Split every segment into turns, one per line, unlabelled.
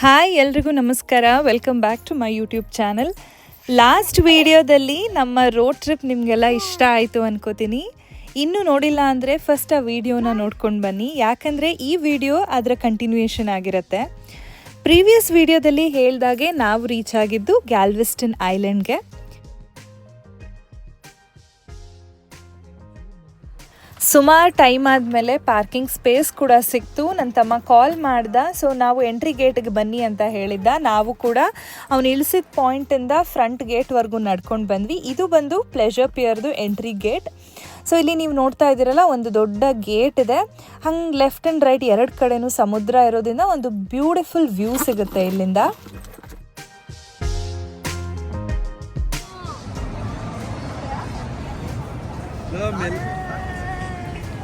Hi ಎಲ್ರಿಗೂ ನಮಸ್ಕಾರ. Welcome back to my YouTube channel. Last ವಿಡಿಯೋದಲ್ಲಿ ನಮ್ಮ ರೋಡ್ ಟ್ರಿಪ್ ನಿಮಗೆಲ್ಲ ಇಷ್ಟ ಆಯಿತು ಅನ್ಕೋತೀನಿ. ಇನ್ನೂ ನೋಡಿಲ್ಲ ಅಂದರೆ ಫಸ್ಟ್ ಆ ವಿಡಿಯೋನ ನೋಡ್ಕೊಂಡು ಬನ್ನಿ, ಯಾಕಂದರೆ ಈ ವಿಡಿಯೋ ಅದರ ಕಂಟಿನ್ಯೂಯೇಷನ್ ಆಗಿರುತ್ತೆ. ಪ್ರೀವಿಯಸ್ ವಿಡಿಯೋದಲ್ಲಿ ಹೇಳ್ದಾಗೆ ನಾವು ರೀಚ್ ಆಗಿದ್ದು ಗ್ಯಾಲ್ವೆಸ್ಟನ್ ಐಲ್ಯಾಂಡ್ಗೆ. ಸುಮಾರು ಟೈಮ್ ಆದಮೇಲೆ ಪಾರ್ಕಿಂಗ್ ಸ್ಪೇಸ್ ಕೂಡ ಸಿಕ್ತು. ನನ್ನ ತಮ್ಮ ಕಾಲ್ ಮಾಡ್ದ, ಸೊ ನಾವು ಎಂಟ್ರಿ ಗೇಟ್ಗೆ ಬನ್ನಿ ಅಂತ ಹೇಳಿದ್ದ. ನಾವು ಕೂಡ ಅವನು ಇಳಿಸಿದ ಪಾಯಿಂಟಿಂದ ಫ್ರಂಟ್ ಗೇಟ್ವರೆಗೂ ನಡ್ಕೊಂಡು ಬಂದ್ವಿ. ಇದು ಬಂದು ಪ್ಲೆಜರ್ ಪಿಯರ್ದು ಎಂಟ್ರಿ ಗೇಟ್. ಸೊ ಇಲ್ಲಿ ನೀವು ನೋಡ್ತಾ ಇದ್ದೀರಲ್ಲ, ಒಂದು ದೊಡ್ಡ ಗೇಟ್ ಇದೆ. ಹಂಗೆ ಲೆಫ್ಟ್ ಆ್ಯಂಡ್ ರೈಟ್ ಎರಡು ಕಡೆನೂ ಸಮುದ್ರ ಇರೋದ್ರಿಂದ ಒಂದು ಬ್ಯೂಟಿಫುಲ್ ವ್ಯೂ ಸಿಗುತ್ತೆ ಇಲ್ಲಿಂದ.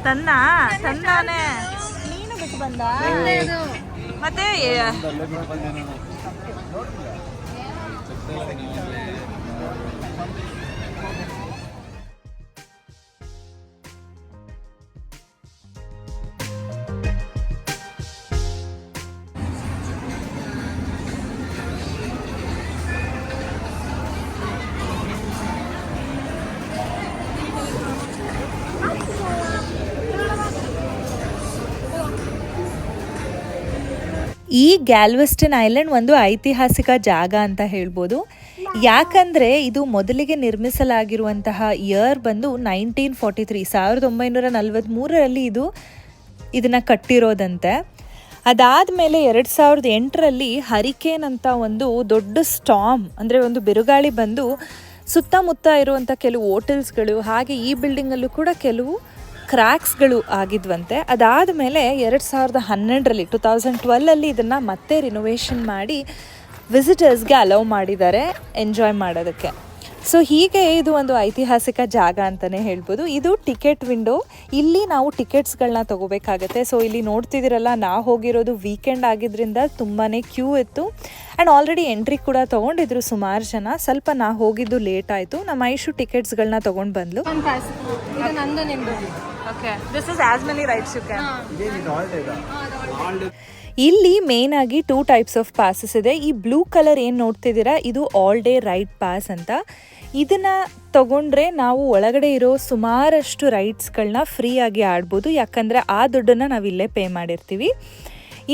ತಂದಾನೆ ನೀನು ಬಿಟ್ಟು ಬಂದ ಮತ್ತೆ ಈ ಗ್ಯಾಲ್ವೆಸ್ಟನ್ ಐಲ್ಯಾಂಡ್ ಒಂದು ಐತಿಹಾಸಿಕ ಜಾಗ ಅಂತ ಹೇಳ್ಬೋದು. ಯಾಕಂದರೆ ಇದು ಮೊದಲಿಗೆ ನಿರ್ಮಿಸಲಾಗಿರುವಂತಹ ಇಯರ್ ಬಂದು 1943, 1943ರಲ್ಲಿ ಇದನ್ನು ಕಟ್ಟಿರೋದಂತೆ. ಅದಾದಮೇಲೆ 2008ರಲ್ಲಿ ಹರಿಕೇನ್ ಅಂತ ಒಂದು ದೊಡ್ಡ ಸ್ಟಾರ್ಮ್, ಅಂದರೆ ಒಂದು ಬಿರುಗಾಳಿ ಬಂದು ಸುತ್ತಮುತ್ತ ಇರುವಂಥ ಕೆಲವು ಹೋಟೆಲ್ಸ್ಗಳು ಹಾಗೆ ಈ ಬಿಲ್ಡಿಂಗಲ್ಲೂ ಕೂಡ ಕೆಲವು ಕ್ರ್ಯಾಕ್ಸ್ಗಳು ಆಗಿದ್ವಂತೆ. ಅದಾದಮೇಲೆ 2012ರಲ್ಲಿ 2012ಅಲ್ಲಿ ಇದನ್ನು ಮತ್ತೆ ರಿನೋವೇಷನ್ ಮಾಡಿ ವಿಸಿಟರ್ಸ್ಗೆ ಅಲೌ ಮಾಡಿದ್ದಾರೆ ಎಂಜಾಯ್ ಮಾಡೋದಕ್ಕೆ. ಸೊ ಹೀಗೆ ಇದು ಒಂದು ಐತಿಹಾಸಿಕ ಜಾಗ ಅಂತಲೇ ಹೇಳ್ಬೋದು. ಇದು ಟಿಕೆಟ್ ವಿಂಡೋ. ಇಲ್ಲಿ ನಾವು ಟಿಕೆಟ್ಸ್ಗಳನ್ನ ತೊಗೋಬೇಕಾಗತ್ತೆ. ಸೊ ಇಲ್ಲಿ ನೋಡ್ತಿದ್ದೀರಲ್ಲ, ನಾವು ಹೋಗಿರೋದು ವೀಕೆಂಡ್ ಆಗಿದ್ದರಿಂದ ತುಂಬಾ ಕ್ಯೂ ಇತ್ತು. ಆ್ಯಂಡ್ ಆಲ್ರೆಡಿ ಎಂಟ್ರಿ ಕೂಡ ತೊಗೊಂಡಿದ್ರು ಸುಮಾರು ಜನ. ಸ್ವಲ್ಪ ನಾವು ಹೋಗಿದ್ದು ಲೇಟ್ ಆಯಿತು. ನಮ್ಮ ಐಶು ಟಿಕೆಟ್ಸ್ಗಳನ್ನ ತೊಗೊಂಡು ಬಂದ್ಲು. ಇಲ್ಲಿ ಮೇನ್ ಆಗಿ 2 ಟೈಪ್ಸ್ ಆಫ್ ಪಾಸಸ್ ಇದೆ. ಈ ಬ್ಲೂ ಕಲರ್ ಏನು ನೋಡ್ತಿದ್ದೀರಾ, ಇದು ಆಲ್ ಡೇ ರೈಡ್ ಪಾಸ್ ಅಂತ. ಇದನ್ನು ತಗೊಂಡ್ರೆ ನಾವು ಒಳಗಡೆ ಇರೋ ಸುಮಾರಷ್ಟು ರೈಡ್ಸ್ಗಳನ್ನ ಫ್ರೀಯಾಗಿ ಆಡ್ಬೋದು, ಯಾಕಂದರೆ ಆ ದುಡ್ಡನ್ನು ನಾವು ಇಲ್ಲೇ ಪೇ ಮಾಡಿರ್ತೀವಿ.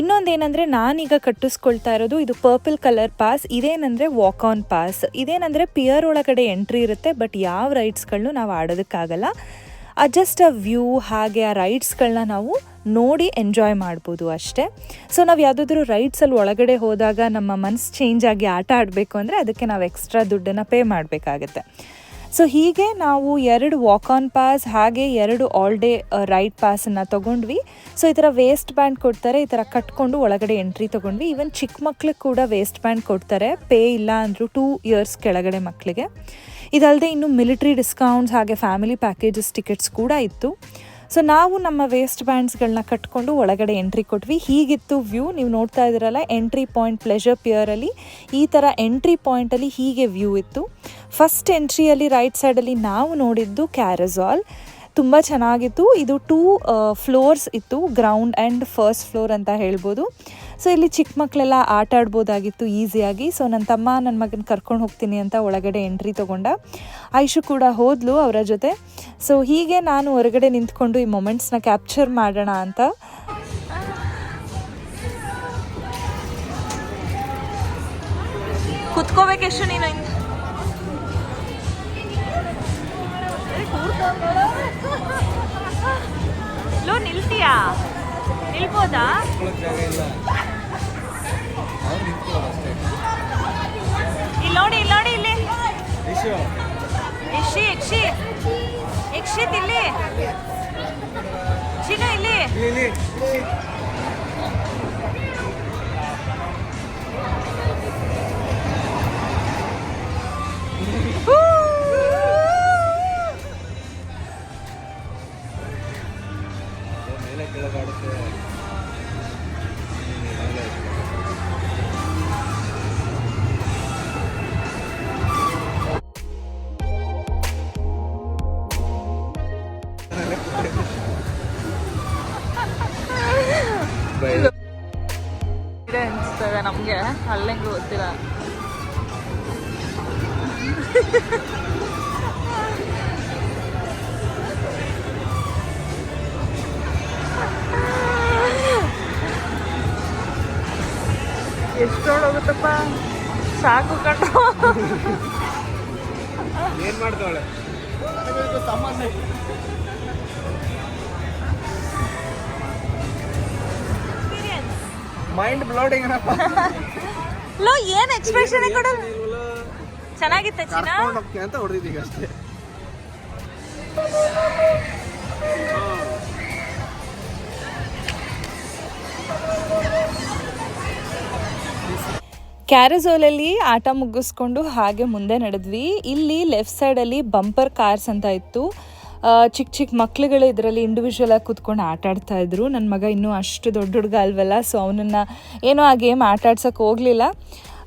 ಇನ್ನೊಂದೇನೆಂದರೆ ನಾನೀಗ ಕಟ್ಟಿಸ್ಕೊಳ್ತಾ ಇರೋದು ಇದು ಪರ್ಪಲ್ ಕಲರ್ ಪಾಸ್. ಇದೇನೆಂದರೆ ವಾಕ್ ಆನ್ ಪಾಸ್. ಇದೇನೆಂದರೆ ಪಿಯರ್ ಒಳಗಡೆ ಎಂಟ್ರಿ ಇರುತ್ತೆ, ಬಟ್ ಯಾವ ರೈಡ್ಸ್ಗಳನ್ನೂ ನಾವು ಆಡೋದಕ್ಕಾಗಲ್ಲ. ಜಸ್ಟ್ ಆ ವ್ಯೂ ಹಾಗೆ ಆ ರೈಡ್ಸ್ಗಳನ್ನ ನಾವು ನೋಡಿ ಎಂಜಾಯ್ ಮಾಡ್ಬೋದು ಅಷ್ಟೇ. ಸೊ ನಾವು ಯಾವುದಾದ್ರೂ ರೈಡ್ಸಲ್ಲಿ ಒಳಗಡೆ ಹೋದಾಗ ನಮ್ಮ ಮನಸ್ಸು ಚೇಂಜ್ ಆಗಿ ಆಟ ಆಡಬೇಕು ಅಂದರೆ ಅದಕ್ಕೆ ನಾವು ಎಕ್ಸ್ಟ್ರಾ ದುಡ್ಡನ್ನು ಪೇ ಮಾಡಬೇಕಾಗತ್ತೆ. ಸೊ ಹೀಗೆ ನಾವು 2 ವಾಕ್ ಆನ್ ಪಾಸ್ ಹಾಗೆ 2 ಆಲ್ ಡೇ ರೈಡ್ ಪಾಸನ್ನು ತೊಗೊಂಡ್ವಿ. ಸೊ ಈ ಥರ ವೇಸ್ಟ್ ಬ್ಯಾಂಡ್ ಕೊಡ್ತಾರೆ, ಈ ಥರ ಕಟ್ಕೊಂಡು ಒಳಗಡೆ ಎಂಟ್ರಿ ತೊಗೊಂಡ್ವಿ. ಈವನ್ ಚಿಕ್ಕ ಮಕ್ಳಿಗೆ ಕೂಡ ವೇಸ್ಟ್ ಬ್ಯಾಂಡ್ ಕೊಡ್ತಾರೆ, ಪೇ ಇಲ್ಲ ಅಂದರು 2 ಇಯರ್ಸ್ ಕೆಳಗಡೆ ಮಕ್ಕಳಿಗೆ. ಇದಲ್ಲದೆ ಇನ್ನು ಮಿಲಿಟ್ರಿ ಡಿಸ್ಕೌಂಟ್ಸ್ ಹಾಗೆ ಫ್ಯಾಮಿಲಿ ಪ್ಯಾಕೇಜಸ್ ಟಿಕೆಟ್ಸ್ ಕೂಡ ಇತ್ತು. ಸೊ ನಾವು ನಮ್ಮ ವೇಸ್ಟ್ ಬ್ಯಾಂಡ್ಸ್ಗಳನ್ನ ಕಟ್ಕೊಂಡು ಒಳಗಡೆ ಎಂಟ್ರಿ ಕೊಟ್ವಿ. ಹೀಗಿತ್ತು ವ್ಯೂ. ನೀವು ನೋಡ್ತಾ ಇದ್ದೀರಲ್ಲ, ಎಂಟ್ರಿ ಪಾಯಿಂಟ್ ಪ್ಲೆಜರ್ ಪಿಯರಲ್ಲಿ ಈ ಥರ ಎಂಟ್ರಿ ಪಾಯಿಂಟಲ್ಲಿ ಹೀಗೆ ವ್ಯೂ ಇತ್ತು. ಫಸ್ಟ್ ಎಂಟ್ರಿಯಲ್ಲಿ ರೈಟ್ ಸೈಡಲ್ಲಿ ನಾವು ನೋಡಿದ್ದು ಕ್ಯಾರಜಾಲ್. ತುಂಬ ಚೆನ್ನಾಗಿತ್ತು. ಇದು 2 ಫ್ಲೋರ್ಸ್ ಇತ್ತು, ಗ್ರೌಂಡ್ ಆ್ಯಂಡ್ ಫಸ್ಟ್ ಫ್ಲೋರ್ ಅಂತ ಹೇಳ್ಬೋದು. ಸೊ ಇಲ್ಲಿ ಚಿಕ್ಕ ಮಕ್ಕಳೆಲ್ಲ ಆಟ ಆಡ್ಬೋದಾಗಿತ್ತು ಈಸಿಯಾಗಿ. ಸೊ ನನ್ನ ತಮ್ಮ ನನ್ನ ಮಗನ ಕರ್ಕೊಂಡು ಹೋಗ್ತೀನಿ ಅಂತ ಒಳಗಡೆ ಎಂಟ್ರಿ ತೊಗೊಂಡ. ಐಶು ಕೂಡ ಹೋದ್ಲು ಅವರ ಜೊತೆ. ಸೊ ಹೀಗೆ ನಾನು ಹೊರಗಡೆ ನಿಂತ್ಕೊಂಡು ಈ ಮೊಮೆಂಟ್ಸ್ನ ಕ್ಯಾಪ್ಚರ್ ಮಾಡೋಣ ಅಂತ ಕುತ್ಕೋಬೇಕೆಷ್ಟು ನೀನು ಲೋ ನಿಲ್ತೀಯಾ? ನಿಲ್ಬೋದಾ? ಇಲ್ಲಿ ನೋಡಿ, ಇಲ್ಲಿ ನೋಡಿ, ಇಲ್ಲಿ ಯಕ್ಷಿತ್ ಇಲ್ಲಿ ಚಿನ್ನ ಇಲ್ಲಿ. ಅನಿಸ್ತಾ ಇದೆ ನಮಗೆ, ಅಲ್ಲೆಂಗೂ ಗೊತ್ತಿಲ್ಲ. ಎಷ್ಟು ಹೋಗುತ್ತಪ್ಪ, ಸಾಕು ಕಟ್ಟು.
ಏನ್ ಮಾಡ್ತಾವಳೆ ಮೈಂಡ್ ಬ್ಲೋಡಿಂಗ್
ಲೋ ಏನ್ ಎಕ್ಸ್ಪ್ರೆಷನ್ ಕೊಡಲ್ಲ. ಚೆನ್ನಾಗಿತ್ತ ಚಿನ್ನ
ಅಂತ ಹೊಡೆದಿದ್ದೀಗ ಅಷ್ಟೇ.
ಕ್ಯಾರಜೋಲಲ್ಲಿ ಆಟ ಮುಗಿಸ್ಕೊಂಡು ಹಾಗೆ ಮುಂದೆ ನಡೆದ್ವಿ. ಇಲ್ಲಿ ಲೆಫ್ಟ್ ಸೈಡಲ್ಲಿ ಬಂಪರ್ ಕಾರ್ಸ್ ಅಂತ ಇತ್ತು. ಚಿಕ್ಕ ಚಿಕ್ಕ ಮಕ್ಳುಗಳು ಇದರಲ್ಲಿ ಇಂಡಿವಿಜುವಲಾಗಿ ಕೂತ್ಕೊಂಡು ಆಟ ಆಡ್ತಾಯಿದ್ರು. ನನ್ನ ಮಗ ಇನ್ನೂ ಅಷ್ಟು ದೊಡ್ಡ ಹುಡುಗ ಅಲ್ವಲ್ಲ, ಸೊ ಅವನನ್ನು ಏನೋ ಆ ಗೇಮ್ ಆಟ ಆಡ್ಸೋಕ್ಕೆ ಹೋಗಲಿಲ್ಲ.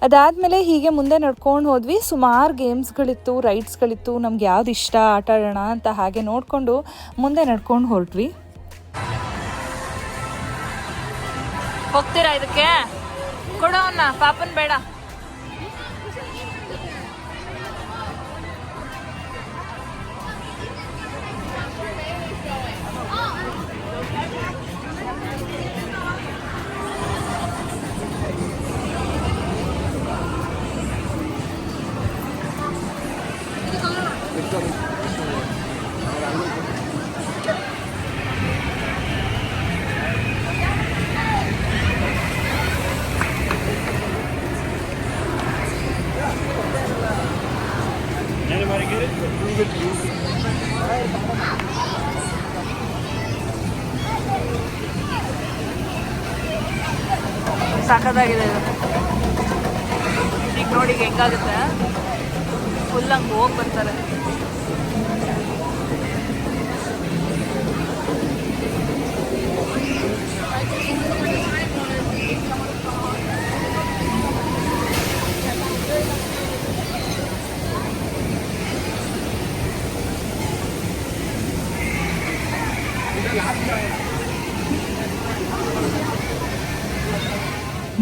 ಅದಾದಮೇಲೆ ಹೀಗೆ ಮುಂದೆ ನಡ್ಕೊಂಡು ಹೋದ್ವಿ. ಸುಮಾರು ಗೇಮ್ಸ್ಗಳಿತ್ತು, ರೈಡ್ಸ್ಗಳಿತ್ತು. ನಮ್ಗೆ ಯಾವ್ದು ಇಷ್ಟ ಆಟ ಆಡೋಣ ಅಂತ ಹಾಗೆ ನೋಡಿಕೊಂಡು ಮುಂದೆ ನಡ್ಕೊಂಡು ಹೊರಟ್ವಿ. ಹೋಗ್ತೀರಾ ಇದಕ್ಕೆ? ಕೊಡೋಣ ಪಾಪನ್ ಬೇಡ. ಸಾಕಾಗಿದೆ ಇದು. ಈಗ ನೋಡಿ ಹೆಂಗಾಗುತ್ತೆ, ಫುಲ್ ಹಂಗೆ ಹೋಗಿ ಬರ್ತಾರೆ.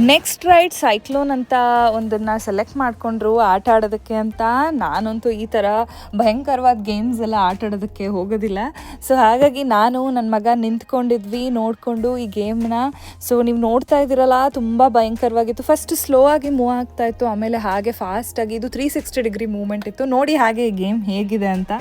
ನೆಕ್ಸ್ಟ್ ರೈಡ್ ಸೈಕ್ಲೋನ್ ಅಂತ ಒಂದನ್ನು ಸೆಲೆಕ್ಟ್ ಮಾಡಿಕೊಂಡ್ರು ಆಟ ಆಡೋದಕ್ಕೆ ಅಂತ. ನಾನಂತೂ ಈ ಥರ ಭಯಂಕರವಾದ ಗೇಮ್ಸ್ ಎಲ್ಲ ಆಟ ಆಡೋದಕ್ಕೆ ಹೋಗೋದಿಲ್ಲ. ಸೊ ಹಾಗಾಗಿ ನಾನು ನನ್ನ ಮಗ ನಿಂತ್ಕೊಂಡಿದ್ವಿ ನೋಡಿಕೊಂಡು ಈ ಗೇಮ್ನ. ಸೊ ನೀವು ನೋಡ್ತಾ ಇದ್ದೀರಲ್ಲ, ತುಂಬ ಭಯಂಕರವಾಗಿತ್ತು. ಫಸ್ಟ್ ಸ್ಲೋ ಆಗಿ ಮೂವ್ ಆಗ್ತಾಯಿತ್ತು, ಆಮೇಲೆ ಹಾಗೆ ಫಾಸ್ಟಾಗಿ. ಇದು 360 ಡಿಗ್ರಿ ಮೂವ್ಮೆಂಟ್ ಇತ್ತು. ನೋಡಿ ಹಾಗೆ ಈ ಗೇಮ್ ಹೇಗಿದೆ ಅಂತ.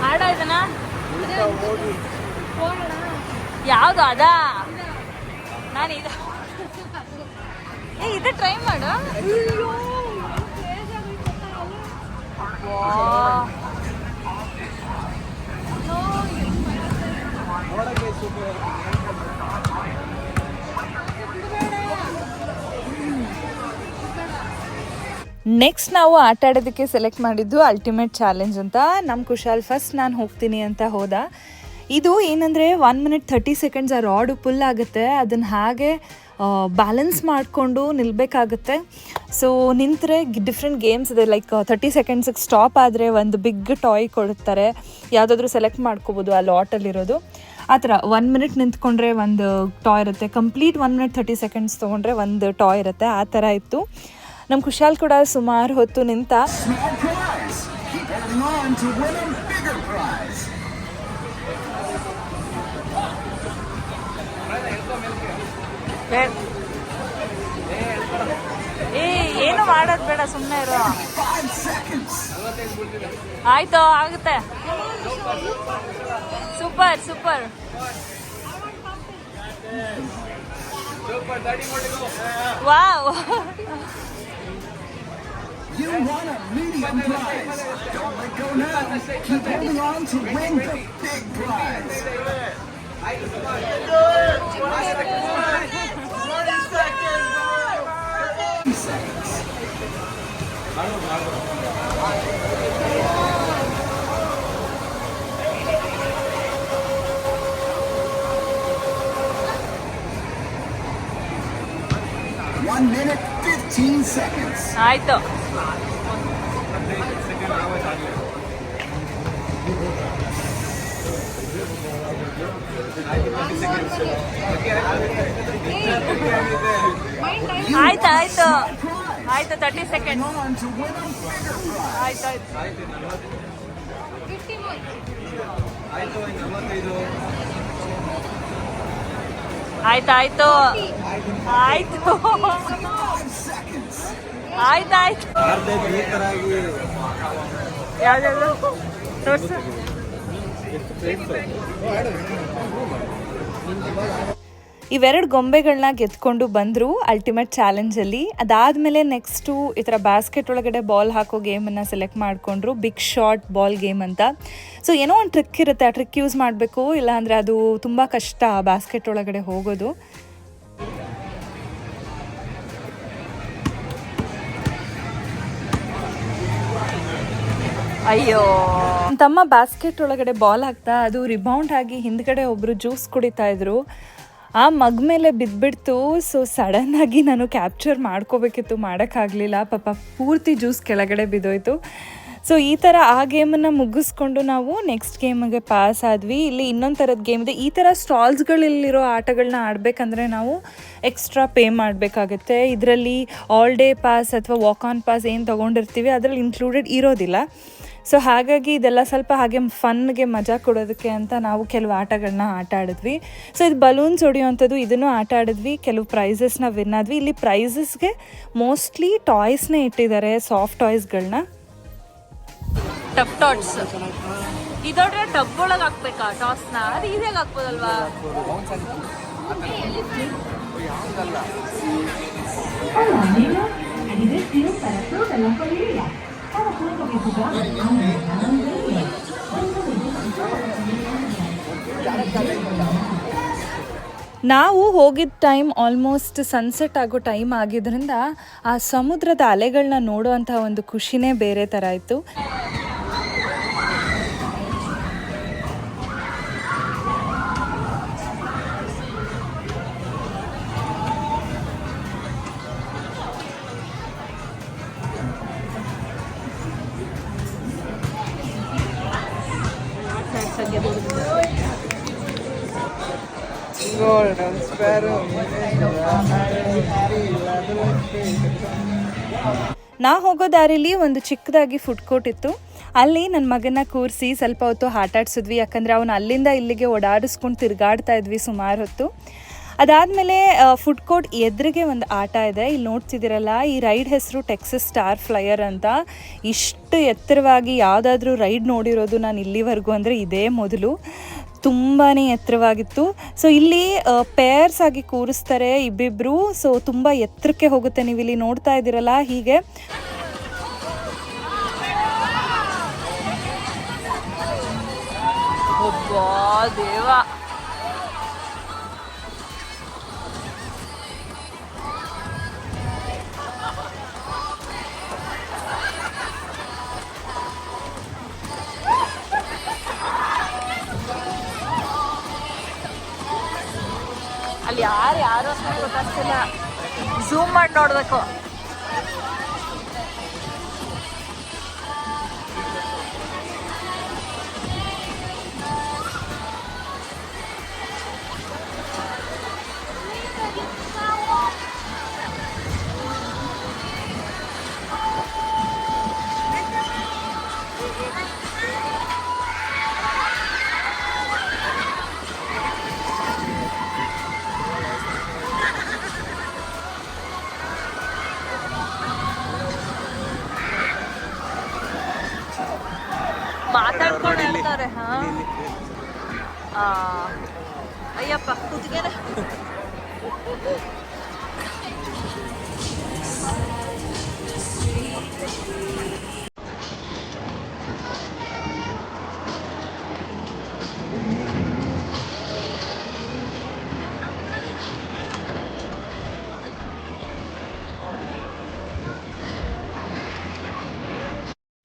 ಆಡ ಇದನ್ನ ಯಾವುದು ಅದಾ? ನಾನು ಇದು ಟ್ರೈ ಮಾಡು. ನೆಕ್ಸ್ಟ್ ನಾವು ಆಟ ಆಡೋದಕ್ಕೆ ಸೆಲೆಕ್ಟ್ ಮಾಡಿದ್ದು ಅಲ್ಟಿಮೇಟ್ ಚಾಲೆಂಜ್ ಅಂತ. ನಮ್ಮ ಕುಶಾಲ್ ಫಸ್ಟ್ ನಾನು ಹೋಗ್ತೀನಿ ಅಂತ ಹೋದ. ಇದು ಏನಂದರೆ 1 minute 30 seconds ಆ ರಾಡು ಪುಲ್ ಆಗುತ್ತೆ. ಅದನ್ನು ಹಾಗೆ ಬ್ಯಾಲೆನ್ಸ್ ಮಾಡಿಕೊಂಡು ನಿಲ್ಲಬೇಕಾಗುತ್ತೆ. ಸೊ ನಿಂತರೆ ಡಿಫ್ರೆಂಟ್ ಗೇಮ್ಸ್ ಇದೆ, ಲೈಕ್ 30 ಸೆಕೆಂಡ್ಸಿಗೆ ಸ್ಟಾಪ್ ಆದರೆ ಒಂದು ಬಿಗ್ ಟಾಯ್ ಕೊಡುತ್ತಾರೆ, ಯಾವುದಾದ್ರೂ ಸೆಲೆಕ್ಟ್ ಮಾಡ್ಕೋಬೋದು ಆ ಲಾಟಲ್ಲಿರೋದು. ಆ ಥರ 1 ಮಿನಿಟ್ ನಿಂತ್ಕೊಂಡ್ರೆ ಒಂದು ಟಾಯ್ ಇರುತ್ತೆ, ಕಂಪ್ಲೀಟ್ 1 ಮಿನಿಟ್ 30 ಸೆಕೆಂಡ್ಸ್ ತೊಗೊಂಡ್ರೆ ಒಂದು ಟಾಯ್ ಇರುತ್ತೆ. ಆ ಥರ ಇತ್ತು. ನಮ್ಮ ಕುಶಾಲ್ ಕೂಡ ಸುಮಾರು ಹೊತ್ತು ನಿಂತ. ಏನು ಮಾಡೋದು ಬೇಡ, ಸುಮ್ಮನೆ ಇರೋ. ಆಯ್ತು, ಆಗುತ್ತೆ. Super super. Wow.
You won a medium prize. Don't let go now. Keep holding on to win the big prize. 20 seconds. 1 minute 15 seconds.
ಆಯ್ತು. ಆಯ್ತು ಆಯ್ತು ಆಯ್ತು 30 ಸೆಕೆಂಡ್. ಆಯ್ತು ಆಯ್ತು ಆಯ್ತು ಆಯ್ತು ಆಯ್ತಾಯ್ತು. ಯಾವ್ದು ತೋರ್ಸು. ಇವೆರಡು ಗೊಂಬೆಗಳನ್ನ ಗೆದ್ಕೊಂಡು ಬಂದರು ಅಲ್ಟಿಮೇಟ್ ಚಾಲೆಂಜಲ್ಲಿ. ಅದಾದಮೇಲೆ ನೆಕ್ಸ್ಟು ಈ ಥರ ಬ್ಯಾಸ್ಕೆಟ್ ಒಳಗಡೆ ಬಾಲ್ ಹಾಕೋ ಗೇಮನ್ನು ಸೆಲೆಕ್ಟ್ ಮಾಡಿಕೊಂಡ್ರು, ಬಿಗ್ ಶಾಟ್ ಬಾಲ್ ಗೇಮ್ ಅಂತ. ಸೊ ಏನೋ ಒಂದು ಟ್ರಿಕ್ ಇರುತ್ತೆ, ಆ ಟ್ರಿಕ್ ಯೂಸ್ ಮಾಡಬೇಕು, ಇಲ್ಲಾಂದರೆ ಅದು ತುಂಬ ಕಷ್ಟ ಬ್ಯಾಸ್ಕೆಟ್ ಒಳಗಡೆ ಹೋಗೋದು. ಅಯ್ಯೋ, ತಮ್ಮ ಬ್ಯಾಸ್ಕೆಟ್ ಒಳಗಡೆ ಬಾಲ್ ಹಾಕ್ತಾ ಅದು ರಿಬೌಂಡ್ ಆಗಿ ಹಿಂದ್ಗಡೆ ಒಬ್ಬರು ಜ್ಯೂಸ್ ಕುಡಿತಾ ಇದ್ರು, ಆ ಮಗ್ ಮೇಲೆ ಬಿದ್ದುಬಿಡ್ತು. ಸೊ ಸಡನ್ನಾಗಿ ನಾನು ಕ್ಯಾಪ್ಚರ್ ಮಾಡ್ಕೋಬೇಕಿತ್ತು, ಮಾಡೋಕ್ಕಾಗಲಿಲ್ಲ. ಪಾಪ ಪೂರ್ತಿ ಜ್ಯೂಸ್ ಕೆಳಗಡೆ ಬಿದ್ದೋಯ್ತು. ಸೊ ಈ ಥರ ಆ ಗೇಮನ್ನು ಮುಗಿಸ್ಕೊಂಡು ನಾವು ನೆಕ್ಸ್ಟ್ ಗೇಮಿಗೆ ಪಾಸ್ ಆದ್ವಿ. ಇಲ್ಲಿ ಇನ್ನೊಂದು ಥರದ ಗೇಮ್ ಇದೆ. ಈ ಥರ ಸ್ಟಾಲ್ಸ್ಗಳಲ್ಲಿರೋ ಆಟಗಳನ್ನ ಆಡಬೇಕಂದ್ರೆ ನಾವು ಎಕ್ಸ್ಟ್ರಾ ಪೇ ಮಾಡಬೇಕಾಗುತ್ತೆ. ಇದರಲ್ಲಿ ಆಲ್ ಡೇ ಪಾಸ್ ಅಥವಾ ವಾಕ್ ಆನ್ ಪಾಸ್ ಏನು ತೊಗೊಂಡಿರ್ತೀವಿ ಅದರಲ್ಲಿ ಇನ್ಕ್ಲೂಡೆಡ್ ಇರೋದಿಲ್ಲ. ಸೊ ಹಾಗಾಗಿ ಇದೆಲ್ಲ ಸ್ವಲ್ಪ ಹಾಗೆ ಫನ್ಗೆ ಮಜಾ ಕೊಡೋದಕ್ಕೆ ಅಂತ ನಾವು ಕೆಲವು ಆಟಗಳನ್ನ ಆಟ ಆಡಿದ್ವಿ. ಸೊ ಇದು ಬಲೂನ್ಸ್ ಹೊಡೆಯುವಂಥದ್ದು, ಇದನ್ನು ಆಟ ಆಡಿದ್ವಿ, ಕೆಲವು ಪ್ರೈಸಸ್ನ ವಿನ್ ಆದ್ವಿ. ಇಲ್ಲಿ ಪ್ರೈಸಸ್ಗೆ ಮೋಸ್ಟ್ಲಿ ಟಾಯ್ಸ್ನೇ ಇಟ್ಟಿದ್ದಾರೆ, ಸಾಫ್ಟ್ ಟಾಯ್ಸ್ಗಳನ್ನ. ಟಪ್ ಟಾಟ್ಸ್ ಇದೊಡ್ರೆ ಟಬ್ ಒಳಗೆ ಹಾಕ್ಬೇಕಾ ಟಾಸ್ನ? ಅದು ಈಸಿಯಾಗಿ ಹಾಕ್ಬೋದಲ್ವಾ? ನಾವು ಹೋಗಿದ್ದ ಟೈಮ್ ಆಲ್ಮೋಸ್ಟ್ ಸನ್ಸೆಟ್ ಆಗೋ ಟೈಮ್ ಆಗಿದ್ದರಿಂದ ಆ ಸಮುದ್ರದ ಅಲೆಗಳನ್ನ ನೋಡುವಂತಹ ಒಂದು ಖುಷಿನೇ ಬೇರೆ ಥರ ಇತ್ತು. ನಾ ಹೋಗೋ ದಾರಿಲಿ ಒಂದು ಚಿಕ್ಕದಾಗಿ ಫುಡ್ ಕೋರ್ಟ್ ಇತ್ತು. ಅಲ್ಲಿ ನನ್ನ ಮಗನ ಕೂರಿಸಿ ಸ್ವಲ್ಪ ಹೊತ್ತು ಆಟ ಆಡಿಸಿದ್ವಿ, ಯಾಕಂದರೆ ಅವನು ಅಲ್ಲಿಂದ ಇಲ್ಲಿಗೆ ಓಡಾಡಿಸ್ಕೊಂಡು ತಿರುಗಾಡ್ತಾ ಇದ್ವಿ ಸುಮಾರು ಹೊತ್ತು. ಅದಾದಮೇಲೆ ಫುಡ್ ಕೋರ್ಟ್ ಎದುರಿಗೆ ಒಂದು ಆಟ ಇದೆ, ಇಲ್ಲಿ ನೋಡ್ತಿದ್ದೀರಲ್ಲ, ಈ ರೈಡ್ ಹೆಸರು ಟೆಕ್ಸಸ್ ಸ್ಟಾರ್ ಫ್ಲೈಯರ್ ಅಂತ. ಇಷ್ಟು ಎತ್ತರವಾಗಿ ಯಾವುದಾದ್ರೂ ರೈಡ್ ನೋಡಿರೋದು ನಾನು ಇಲ್ಲಿವರೆಗೂ ಅಂದರೆ ಇದೇ ಮೊದಲು. ತುಂಬಾ ಎತ್ತರವಾಗಿತ್ತು. ಸೊ ಇಲ್ಲಿ ಪೇರ್ಸ್ ಆಗಿ ಕೂರಿಸ್ತಾರೆ ಇಬ್ಬಿಬ್ರು. ಸೊ ತುಂಬ ಎತ್ತರಕ್ಕೆ ಹೋಗುತ್ತೆ, ನೀವು ಇಲ್ಲಿ ನೋಡ್ತಾ ಇದ್ದೀರಲ್ಲ ಹೀಗೆ. ಒಬ್ಬ ದೇವ, ಇಲ್ಲಿ ಯಾರು ಅಷ್ಟೇ ಗೊತ್ತಾಗ್ತಿಲ್ಲ. ಝೂಮ್ ಮಾಡಿ ನೋಡ್ಬೇಕು. ಮಾತಾಡ್ಕೊಂಡು ಹೇಳ್ತಾರೆ. ಅಯ್ಯಪ್ಪ ಕುತ್ತಿಗೆನೆ.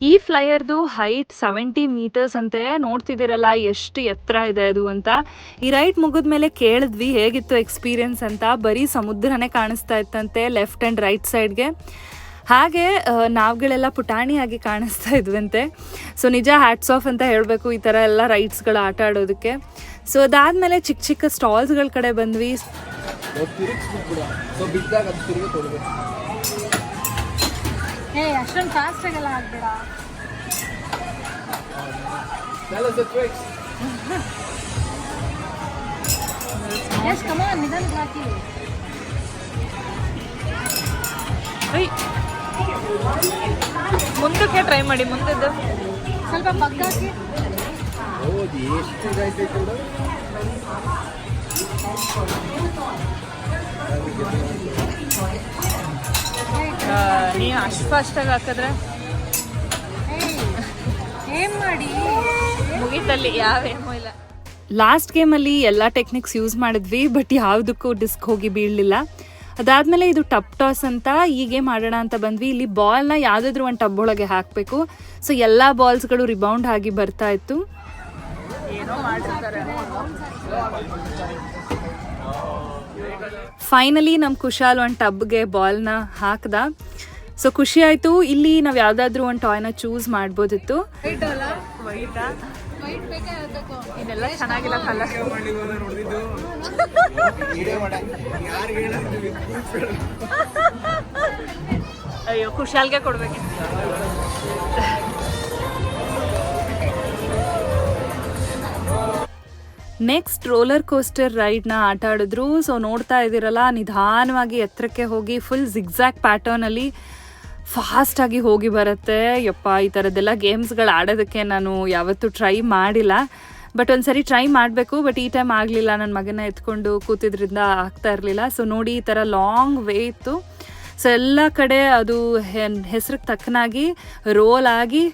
ಈ ಫ್ಲೈಯರ್ದು ಹೈಟ್ 70 ಮೀಟರ್ಸ್ ಅಂತೆ. ನೋಡ್ತಿದ್ದೀರಲ್ಲ ಎಷ್ಟು ಎತ್ತರ ಇದೆ ಅದು ಅಂತ. ಈ ರೈಡ್ ಮುಗಿದ್ಮೇಲೆ ಕೇಳಿದ್ವಿ ಹೇಗಿತ್ತು ಎಕ್ಸ್ಪೀರಿಯನ್ಸ್ ಅಂತ. ಬರೀ ಸಮುದ್ರನೇ ಕಾಣಿಸ್ತಾ ಇತ್ತಂತೆ ಲೆಫ್ಟ್ ಆ್ಯಂಡ್ ರೈಟ್ ಸೈಡ್ಗೆ. ಹಾಗೆ ನಾವುಗಳೆಲ್ಲ ಪುಟಾಣಿಯಾಗಿ ಕಾಣಿಸ್ತಾ ಇದ್ವಂತೆ. ಸೊ ನಿಜ ಹ್ಯಾಟ್ಸ್ ಆಫ್ ಅಂತ ಹೇಳಬೇಕು ಈ ಥರ ಎಲ್ಲ ರೈಡ್ಸ್ಗಳು ಆಟ ಆಡೋದಕ್ಕೆ. ಸೊ ಅದಾದಮೇಲೆ ಚಿಕ್ಕ ಚಿಕ್ಕ ಸ್ಟಾಲ್ಸ್ಗಳ ಕಡೆ ಬಂದ್ವಿ.
ಅಷ್ಟೊಂದು ಫಾಸ್ಟ್ ಆಗಲ್ಲ ಆಗ್ಬೇಡ. ನಿಧಾನಕ್ಕೆ ಹಾಕಿ.
ಮುಂದಕ್ಕೆ ಟ್ರೈ ಮಾಡಿ. ಮುಂದದ್ದು
ಸ್ವಲ್ಪ ಬಗ್ಗಾಕಿ.
ನೀನು ಅಷ್ಟು ಫಾಸ್ಟಾಗಿ ಹಾಕಿದ್ರೆ
ಏನ್ ಮಾಡಿ
ಮುಗೀತಲ್ಲಿ ಯಾವ ಏಮೋ ಇಲ್ಲ. ಲಾಸ್ಟ್ ಗೇಮಲ್ಲಿ ಎಲ್ಲ ಟೆಕ್ನಿಕ್ಸ್ ಯೂಸ್ ಮಾಡಿದ್ವಿ, ಬಟ್ ಯಾವುದಕ್ಕೂ ಡಿಸ್ಕ್ ಹೋಗಿ ಬೀಳಲಿಲ್ಲ. ಅದಾದಮೇಲೆ ಇದು ಟಬ್ ಟಾಸ್ ಅಂತ ಈ ಗೇಮ್ ಆಡೋಣ ಅಂತ ಬಂದ್ವಿ. ಇಲ್ಲಿ ಬಾಲ್ನ ಯಾವುದಾದ್ರೂ ಒಂದು ಟಬ್ ಒಳಗೆ ಹಾಕಬೇಕು. ಸೊ ಎಲ್ಲ ಬಾಲ್ಸ್ಗಳು ರಿಬೌಂಡ್ ಆಗಿ ಬರ್ತಾ ಇತ್ತು. ಏನೋ ಮಾಡಿರ್ತಾರೆ. ಫೈನಲಿ ನಮ್ಮ ಕುಶಾಲ್ ಒಂದು ಟಬ್ಗೆ ಬಾಲ್ನ ಹಾಕ್ದ. ಸೊ ಖುಷಿ ಆಯಿತು. ಇಲ್ಲಿ ನಾವು ಯಾವುದಾದ್ರೂ ಒಂದು ಟಾಯ್ನ ಚೂಸ್ ಮಾಡ್ಬೋದಿತ್ತು. ಇದೆಲ್ಲ ಚೆನ್ನಾಗಿಲ್ಲ ಕಲರ್. ಅಯ್ಯೋ ಕುಶಾಲ್ಗೆ ಕೊಡ್ಬೇಕಿತ್ತು. ನೆಕ್ಸ್ಟ್ ರೋಲರ್ ಕೋಸ್ಟರ್ ರೈಡ್ನ ಆಟ ಆಡಿದ್ರು. ಸೊ ನೋಡ್ತಾ ಇದ್ದೀರಲ್ಲ, ನಿಧಾನವಾಗಿ ಎತ್ತರಕ್ಕೆ ಹೋಗಿ ಫುಲ್ ಜಿಗ್ಜ್ಯಾಗ್ ಪ್ಯಾಟರ್ನಲ್ಲಿ ಫಾಸ್ಟಾಗಿ ಹೋಗಿ ಬರುತ್ತೆ. ಯಪ್ಪ, ಈ ಥರದ್ದೆಲ್ಲ ಗೇಮ್ಸ್ಗಳು ಆಡೋದಕ್ಕೆ ನಾನು ಯಾವತ್ತೂ ಟ್ರೈ ಮಾಡಿಲ್ಲ. ಬಟ್ ಒಂದ್ಸರಿ ಟ್ರೈ ಮಾಡಬೇಕು. ಬಟ್ ಈ ಟೈಮ್ ಆಗಲಿಲ್ಲ, ನನ್ನ ಮಗನ ಎತ್ಕೊಂಡು ಕೂತಿದ್ರಿಂದ ಆಗ್ತಾ ಇರಲಿಲ್ಲ. ಸೊ ನೋಡಿ, ಈ ಥರ ಲಾಂಗ್ ವೇ ಇತ್ತು. ಸೊ ಎಲ್ಲ ಕಡೆ ಅದು ಹೆಸ್ರಿಗೆ ತಕ್ಕನಾಗಿ ರೋಲ್ ಆಗಿ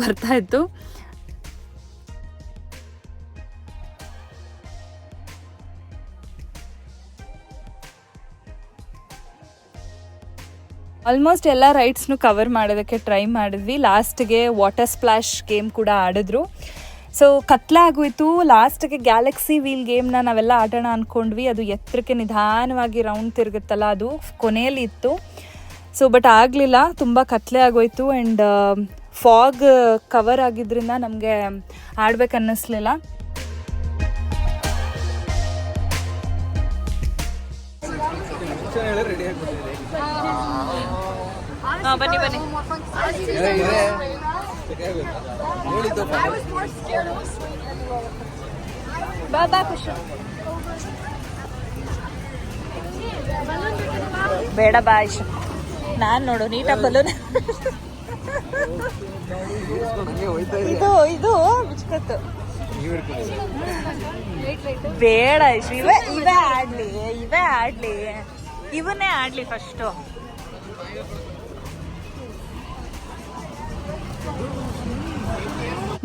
ಬರ್ತಾ ಇತ್ತು. ಆಲ್ಮೋಸ್ಟ್ ಎಲ್ಲ ರೈಡ್ಸ್ನು ಕವರ್ ಮಾಡೋದಕ್ಕೆ ಟ್ರೈ ಮಾಡಿದ್ವಿ. ಲಾಸ್ಟ್ಗೆ ವಾಟರ್ ಸ್ಪ್ಲಾಶ್ ಗೇಮ್ ಕೂಡ ಆಡಿದ್ರು. ಸೊ ಕತ್ಲಾಗೋಯ್ತು. ಲಾಸ್ಟ್ಗೆ ಗ್ಯಾಲಕ್ಸಿ ವೀಲ್ ಗೇಮ್ನ ನಾವೆಲ್ಲ ಆಡೋಣ ಅಂದ್ಕೊಂಡ್ವಿ. ಅದು ಎತ್ತರಕ್ಕೆ ನಿಧಾನವಾಗಿ ರೌಂಡ್ ತಿರುಗುತ್ತಲ್ಲ, ಅದು ಕೊನೆಯಲ್ಲಿ ಇತ್ತು. ಸೊ ಬಟ್ ಆಗಲಿಲ್ಲ, ತುಂಬ ಕತ್ಲೆ ಆಗೋಯ್ತು. ಆ್ಯಂಡ್ ಫಾಗ್ ಕವರ್ ಆಗಿದ್ದರಿಂದ ನಮಗೆ ಆಡ್ಬೇಕು ಅನ್ನಿಸ್ಲಿಲ್ಲ. ಬನ್ನಿ ಬನ್ನಿ. ಬಾ ಖುಷಿ. ಬೇಡ ಬಾ ಇಶ್. ನಾನು ನೋಡು ನೀಟಾಗಿ ಬಲೂನ್. ಇದು ಇದು ಬಿಚ್ಕತ್ತು. ಬೇಡ ಇಶ್. ಇವೇ ಆಡ್ಲಿ ಇವನ್ನೇ ಆಡ್ಲಿ ಫಸ್ಟು.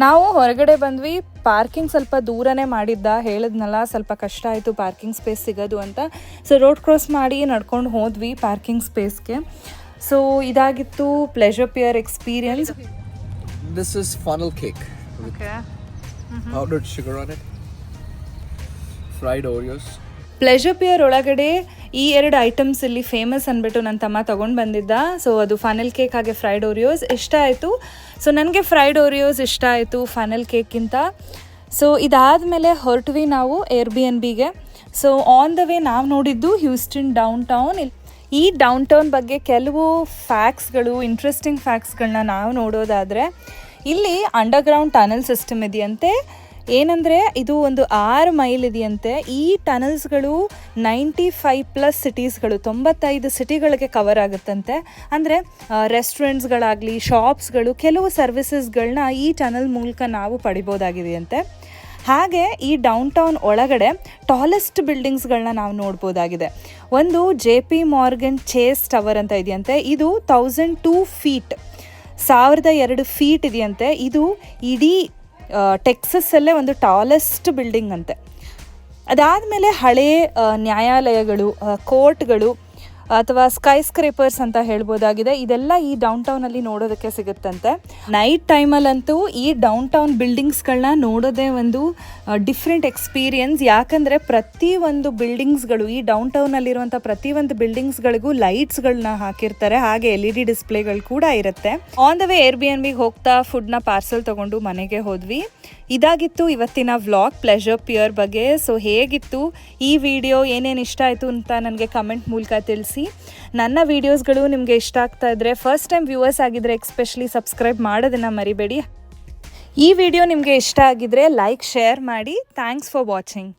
ನಾವು ಹೊರಗಡೆ ಬಂದ್ವಿ. ಪಾರ್ಕಿಂಗ್ ಸ್ವಲ್ಪ ದೂರನೇ ಮಾಡಿದ್ದ, ಹೇಳಿದ್ನಲ್ಲ ಸ್ವಲ್ಪ ಕಷ್ಟ ಆಯಿತು ಪಾರ್ಕಿಂಗ್ ಸ್ಪೇಸ್ ಸಿಗೋದು ಅಂತ. ಸೊ ರೋಡ್ ಕ್ರಾಸ್ ಮಾಡಿ ನಡ್ಕೊಂಡು ಹೋದ್ವಿ ಪಾರ್ಕಿಂಗ್ ಸ್ಪೇಸ್ಗೆ. ಸೊ ಇದಾಗಿತ್ತು pleasure pier experience.
This is funnel cake.
Okay.
Powdered sugar on it. Fried Oreos.
Pleasure pier ಒಳಗಡೆ ಈ 2 ಐಟಮ್ಸ್ ಇಲ್ಲಿ ಫೇಮಸ್ ಅಂದ್ಬಿಟ್ಟು ನನ್ನ ತಮ್ಮ ತೊಗೊಂಡು ಬಂದಿದ್ದ. ಸೊ ಅದು ಫನಲ್ ಕೇಕ್ ಹಾಗೆ ಫ್ರೈಡ್ ಓರಿಯೋಸ್ ಇಷ್ಟ ಆಯಿತು. ಸೊ ನನಗೆ ಫ್ರೈಡ್ ಓರಿಯೋಸ್ ಇಷ್ಟ ಆಯಿತು ಫನಲ್ ಕೇಕ್ಗಿಂತ. ಸೊ ಇದಾದಮೇಲೆ ಹೊರಟ್ವಿ ನಾವು Airbnb-ಗೆ. ಸೊ ಆನ್ ದ ವೇ ನಾವು ನೋಡಿದ್ದು ಹ್ಯೂಸ್ಟನ್ ಡೌನ್ ಟೌನ್. ಈ ಡೌನ್ ಟೌನ್ ಬಗ್ಗೆ ಕೆಲವು ಫ್ಯಾಕ್ಟ್ಸ್ಗಳು, ಇಂಟ್ರೆಸ್ಟಿಂಗ್ ಫ್ಯಾಕ್ಟ್ಸ್ಗಳನ್ನ ನಾವು ನೋಡೋದಾದರೆ, ಇಲ್ಲಿ ಅಂಡರ್ಗ್ರೌಂಡ್ ಟನಲ್ ಸಿಸ್ಟಮ್ ಇದೆಯಂತೆ. ಏನಂದರೆ ಇದು ಒಂದು 6 ಮೈಲ್ ಇದೆಯಂತೆ. ಈ ಟನಲ್ಸ್ಗಳು 95+ ಸಿಟೀಸ್ಗಳು, 95 ಸಿಟಿಗಳಿಗೆ ಕವರ್ ಆಗುತ್ತಂತೆ. ಅಂದರೆ ರೆಸ್ಟೋರೆಂಟ್ಸ್ಗಳಾಗಲಿ, ಶಾಪ್ಸ್ಗಳು, ಕೆಲವು ಸರ್ವಿಸಸ್ಗಳನ್ನ ಈ ಟನಲ್ ಮೂಲಕ ನಾವು ಪಡಿಬೋದಾಗಿದೆಯಂತೆ. ಹಾಗೆ ಈ ಡೌನ್ ಟೌನ್ ಒಳಗಡೆ ಟಾಲೆಸ್ಟ್ ಬಿಲ್ಡಿಂಗ್ಸ್ಗಳನ್ನ ನಾವು ನೋಡ್ಬೋದಾಗಿದೆ. ಒಂದು JP Morgan Chase ಟವರ್ ಅಂತ ಇದೆಯಂತೆ. ಇದು 1002 ಫೀಟ್, 1002 ಫೀಟ್ ಇದೆಯಂತೆ. ಇದು ಇಡೀ ಟೆಕ್ಸಸ್ಸಲ್ಲೇ ಒಂದು ಟಾಲೆಸ್ಟ್ ಬಿಲ್ಡಿಂಗ್ ಅಂತೆ. ಅದಾದಮೇಲೆ ಹಳೇ ನ್ಯಾಯಾಲಯಗಳು, ಕೋರ್ಟ್ಗಳು ಅಥವಾ ಸ್ಕೈ ಸ್ಕ್ರೇಪರ್ಸ್ ಅಂತ ಹೇಳ್ಬೋದಾಗಿದೆ. ಇದೆಲ್ಲ ಈ ಡೌನ್ ಟೌನಲ್ಲಿ ನೋಡೋದಕ್ಕೆ ಸಿಗುತ್ತಂತೆ. ನೈಟ್ ಟೈಮಲ್ಲಂತೂ ಈ ಡೌನ್ ಟೌನ್ ಬಿಲ್ಡಿಂಗ್ಸ್ಗಳನ್ನ ನೋಡೋದೇ ಒಂದು ಡಿಫ್ರೆಂಟ್ ಎಕ್ಸ್ಪೀರಿಯನ್ಸ್. ಯಾಕಂದರೆ ಪ್ರತಿಯೊಂದು ಬಿಲ್ಡಿಂಗ್ಸ್ಗಳು, ಈ ಡೌನ್ ಟೌನಲ್ಲಿರುವಂಥ ಪ್ರತಿಯೊಂದು ಬಿಲ್ಡಿಂಗ್ಸ್ಗಳಿಗೂ ಲೈಟ್ಸ್ಗಳನ್ನ ಹಾಕಿರ್ತಾರೆ. ಹಾಗೆ LED ಡಿಸ್ಪ್ಲೇಗಳು ಕೂಡ ಇರುತ್ತೆ. ಆನ್ ದ ವೇ Airbnb-ಗೆ ಹೋಗ್ತಾ ಫುಡ್ನ ಪಾರ್ಸಲ್ ತೊಗೊಂಡು ಮನೆಗೆ ಹೋದ್ವಿ. ಇದಾಗಿತ್ತು ಇವತ್ತಿನ ವ್ಲಾಗ್ ಪ್ಲೆಜರ್ ಪಿಯರ್ ಬಗ್ಗೆ. ಸೊ ಹೇಗಿತ್ತು ಈ ವಿಡಿಯೋ, ಏನೇನು ಇಷ್ಟ ಆಯಿತು ಅಂತ ನನಗೆ ಕಮೆಂಟ್ ಮೂಲಕ ತಿಳಿಸಿ. ನನ್ನ ವೀಡಿಯೋಸ್ಗಳು ನಿಮಗೆ ಇಷ್ಟ ಆಗ್ತಾ ಇದ್ದರೆ, ಫಸ್ಟ್ ಟೈಮ್ ವ್ಯೂವರ್ಸ್ ಆಗಿದ್ದರೆ ಎಸ್ಪೆಷಲಿ ಸಬ್ಸ್ಕ್ರೈಬ್ ಮಾಡೋದನ್ನು ಮರಿಬೇಡಿ. ಈ ವಿಡಿಯೋ ನಿಮಗೆ ಇಷ್ಟ ಆಗಿದ್ದರೆ ಲೈಕ್, ಶೇರ್ ಮಾಡಿ. Thanks for watching.